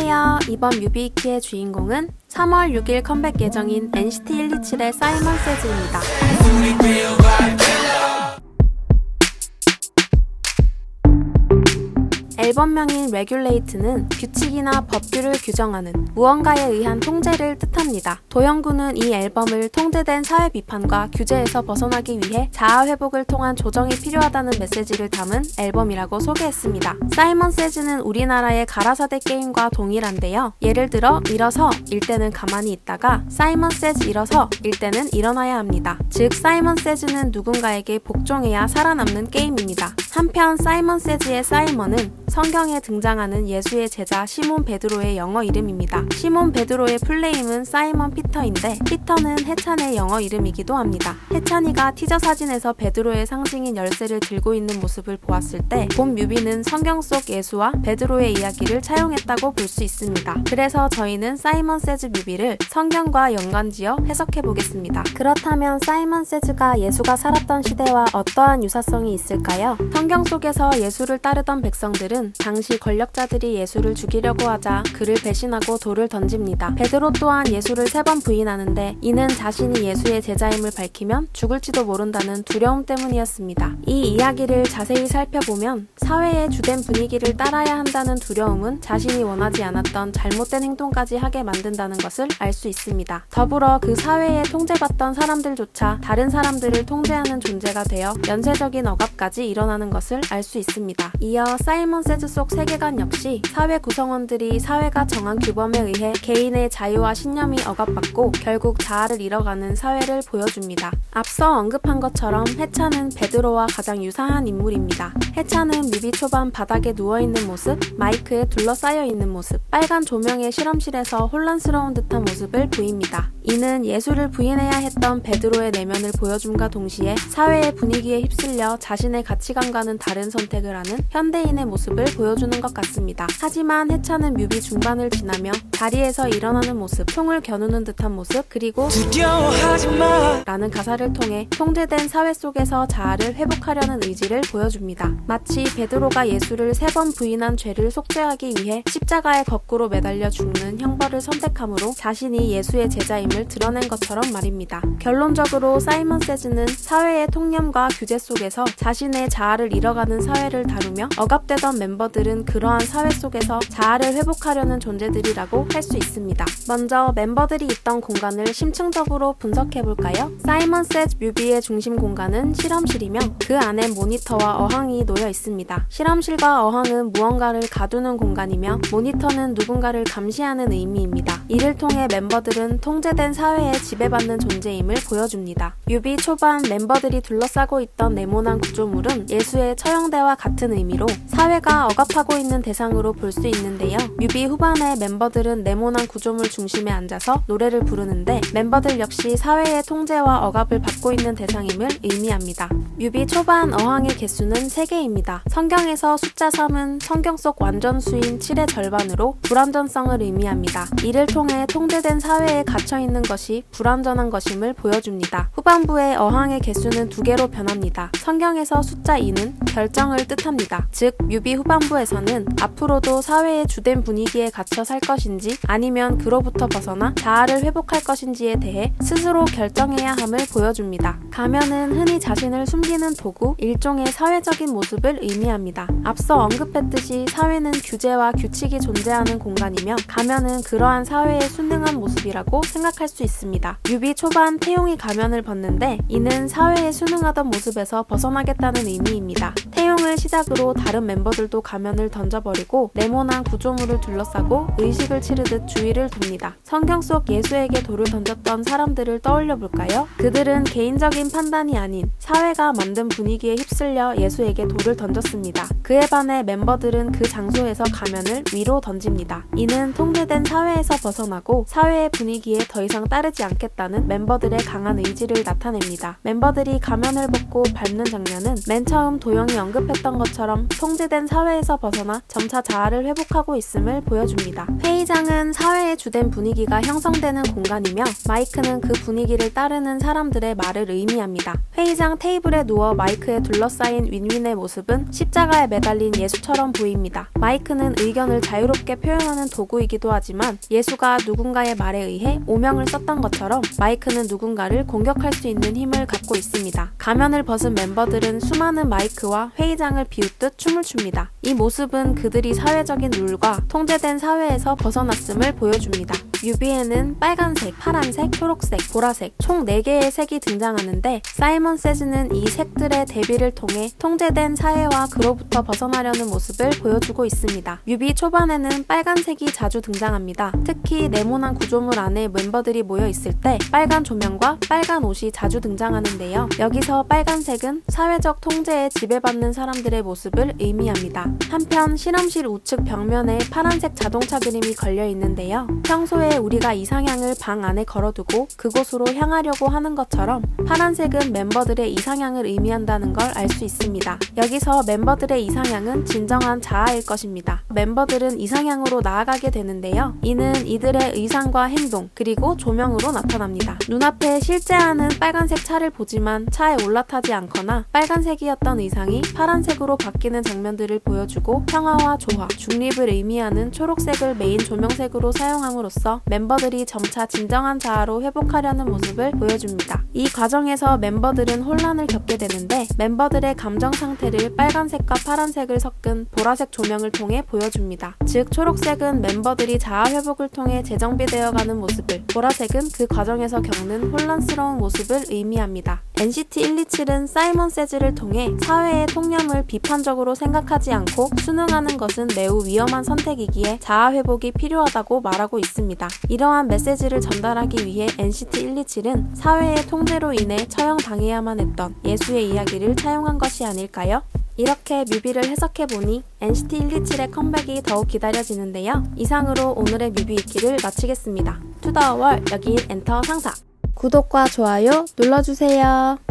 안녕하세요. 이번 뮤비이키의 주인공은 3월 6일 컴백 예정인 NCT 127의 사이먼 세즈입니다. 앨범명인 Regulate는 규칙이나 법규를 규정하는 무언가에 의한 통제를 뜻합니다. 도영구는 이 앨범을 통제된 사회 비판과 규제에서 벗어나기 위해 자아회복을 통한 조정이 필요하다는 메시지를 담은 앨범이라고 소개했습니다. 사이먼 세즈는 우리나라의 가라사대 게임과 동일한데요. 예를 들어 일어서 일 때는 가만히 있다가 사이먼 세즈 일어서 일 때는 일어나야 합니다. 즉 사이먼 세즈는 누군가에게 복종해야 살아남는 게임입니다. 한편 사이먼 세즈의 사이먼은 성경에 등장하는 예수의 제자 시몬 베드로의 영어 이름입니다. 시몬 베드로의 풀네임은 사이먼 피터인데 피터는 해찬의 영어 이름이기도 합니다. 해찬이가 티저 사진에서 베드로의 상징인 열쇠를 들고 있는 모습을 보았을 때 본 뮤비는 성경 속 예수와 베드로의 이야기를 차용했다고 볼 수 있습니다. 그래서 저희는 사이먼 세즈 뮤비를 성경과 연관지어 해석해보겠습니다. 그렇다면 사이먼 세즈가 예수가 살았던 시대와 어떠한 유사성이 있을까요? 성경 속에서 예수를 따르던 백성들은 당시 권력자들이 예수를 죽이려고 하자 그를 배신하고 돌을 던집니다. 베드로 또한 예수를 3번 부인하는데 이는 자신이 예수의 제자임을 밝히면 죽을지도 모른다는 두려움 때문이었습니다. 이 이야기를 자세히 살펴보면 사회의 주된 분위기를 따라야 한다는 두려움은 자신이 원하지 않았던 잘못된 행동까지 하게 만든다는 것을 알 수 있습니다. 더불어 그 사회에 통제받던 사람들조차 다른 사람들을 통제하는 존재가 되어 연쇄적인 억압까지 일어나는 것을 알 수 있습니다. 이어 사이먼 세즈 속 세계관 역시 사회 구성원들이 사회가 정한 규범에 의해 개인의 자유와 신념이 억압받고 결국 자아를 잃어가는 사회를 보여줍니다. 앞서 언급한 것처럼 해찬은 베드로와 가장 유사한 인물입니다. 해찬은 뮤비 초반 바닥에 누워있는 모습, 마이크에 둘러싸여 있는 모습, 빨간 조명의 실험실에서 혼란스러운 듯한 모습을 보입니다. 이는 예수를 부인해야 했던 베드로의 내면을 보여줌과 동시에 사회의 분위기에 휩쓸려 자신의 가치관과는 다른 선택을 하는 현대인의 모습을 보여주는 것 같습니다. 하지만 해찬은 뮤비 중반을 지나며 자리에서 일어나는 모습, 총을 겨누는 듯한 모습, 그리고 두려워하지마 라는 가사를 통해 통제된 사회 속에서 자아를 회복하려는 의지를 보여줍니다. 마치 베드로가 예수를 3번 부인한 죄를 속죄하기 위해 십자가에 거꾸로 매달려 죽는 형벌을 선택함으로 자신이 예수의 제자임을 드러낸 것처럼 말입니다. 결론적으로 사이먼 세즈는 사회의 통념과 규제 속에서 자신의 자아를 잃어가는 사회를 다루며 억압되던 멤버들은 그러한 사회 속에서 자아를 회복하려는 존재들이라고 할 수 있습니다. 먼저 멤버들이 있던 공간을 심층적으로 분석해볼까요? 사이먼 세즈 뮤비의 중심 공간은 실험실이며 그 안에 모니터와 어항이 놓여 있습니다. 실험실과 어항은 무언가를 가두는 공간이며 모니터는 누군가를 감시하는 의미입니다. 이를 통해 멤버들은 통제된 사회에 지배받는 존재임을 보여줍니다. 뮤비 초반 멤버들이 둘러싸고 있던 네모난 구조물은 예수의 처형대와 같은 의미로 사회가 억압하고 있는 대상으로 볼 수 있는데요. 뮤비 후반에 멤버들은 네모난 구조물 중심에 앉아서 노래를 부르는데 멤버들 역시 사회의 통제와 억압을 받고 있는 대상임을 의미합니다. 뮤비 초반 어항의 개수는 3개입니다. 성경에서 숫자 3은 성경 속 완전수인 7의 절반으로 불완전성을 의미합니다. 이를 통해 통제된 사회에 갇혀있는 것이 불완전한 것임을 보여줍니다. 후반부의 어항의 개수는 2개로 변합니다. 성경에서 숫자 2는 결정을 뜻합니다. 즉 뮤비 후반부에서는 앞으로도 사회의 주된 분위기에 갇혀 살 것인지 아니면 그로부터 벗어나 자아를 회복할 것인지에 대해 스스로 결정해야 함을 보여줍니다. 가면은 흔히 자신을 숨기는 도구, 일종의 사회적인 모습을 의미합니다. 앞서 언급했듯이 사회는 규제와 규칙이 존재하는 공간이며 가면은 그러한 사회에 순응한 모습이라고 생각할 수 있습니다. 뮤비 초반 태용이 가면을 벗는데 이는 사회에 순응하던 모습에서 벗어나겠다는 의미입니다. 태용을 시작으로 다른 멤버들도 가면을 던져버리고 네모난 구조물을 둘러싸고 의식을 치르듯 주위를 돕니다. 성경 속 예수에게 돌을 던졌던 사람들을 떠올려볼까요? 그들은 개인적인 판단이 아닌 사회가 만든 분위기에 휩쓸려 예수에게 돌을 던졌습니다. 그에 반해 멤버들은 그 장소에서 가면을 위로 던집니다. 이는 통제된 사회에서 벗어나고 사회의 분위기에 더 이상 따르지 않겠다는 멤버들의 강한 의지를 나타냅니다. 멤버들이 가면을 벗고 밟는 장면은 맨 처음 도영이 언급했던 것처럼 통제된 사회에서 벗어나 점차 자아를 회복하고 있음을 보여줍니다. 회의장은 사회의 주된 분위기가 형성되는 공간이며 마이크는 그 분위기를 따르는 사람들의 말을 의미합니다. 회의장 테이블에 누워 마이크에 둘러싸인 윈윈의 모습 모습은 십자가에 매달린 예수처럼 보입니다. 마이크는 의견을 자유롭게 표현하는 도구이기도 하지만 예수가 누군가의 말에 의해 오명을 썼던 것처럼 마이크는 누군가를 공격할 수 있는 힘을 갖고 있습니다. 가면을 벗은 멤버들은 수많은 마이크와 회의장을 비웃듯 춤을 춥니다. 이 모습은 그들이 사회적인 룰과 통제된 사회에서 벗어났음을 보여줍니다. 뮤비에는 빨간색, 파란색, 초록색, 보라색 총 4개의 색이 등장하는데 사이먼 세즈는 이 색들의 대비를 통해 통제된 사회와 그로부터 벗어나려는 모습을 보여주고 있습니다. 뮤비 초반에는 빨간색이 자주 등장합니다. 특히 네모난 구조물 안에 멤버들이 모여 있을 때 빨간 조명과 빨간 옷이 자주 등장하는데요. 여기서 빨간색은 사회적 통제에 지배받는 사람들의 모습을 의미합니다. 한편 실험실 우측 벽면에 파란색 자동차 그림이 걸려 있는데요. 평소에 우리가 이상향을 방 안에 걸어두고 그곳으로 향하려고 하는 것처럼 파란색은 멤버들의 이상향을 의미한다는 걸 알 수 있습니다. 여기서 멤버들의 이상향은 진정한 자아일 것입니다. 멤버들은 이상향으로 나아가게 되는데요. 이는 이들의 의상과 행동 그리고 조명으로 나타납니다. 눈앞에 실제하는 빨간색 차를 보지만 차에 올라타지 않거나 빨간색이었던 의상이 파란색으로 바뀌는 장면들을 보여주고 평화와 조화, 중립을 의미하는 초록색을 메인 조명색으로 사용함으로써 멤버들이 점차 진정한 자아로 회복하려는 모습을 보여줍니다. 이 과정에서 멤버들은 혼란을 겪게 되는데 멤버들의 감정 상태를 빨간색과 파란색을 섞은 보라색 조명을 통해 보여줍니다. 즉 초록색은 멤버들이 자아 회복을 통해 재정비되어가는 모습을, 보라색은 그 과정에서 겪는 혼란스러운 모습을 의미합니다. NCT 127은 사이먼 세즈를 통해 사회의 통념을 비판적으로 생각하지 않고 순응하는 것은 매우 위험한 선택이기에 자아 회복이 필요하다고 말하고 있습니다. 이러한 메시지를 전달하기 위해 NCT 127은 사회의 통제로 인해 처형당해야만 했던 예수의 이야기를 차용한 것이 아닐까요? 이렇게 뮤비를 해석해보니 NCT 127의 컴백이 더욱 기다려지는데요. 이상으로 오늘의 뮤비 읽기를 마치겠습니다. 투더월 여긴 엔터 상사. 구독과 좋아요 눌러주세요.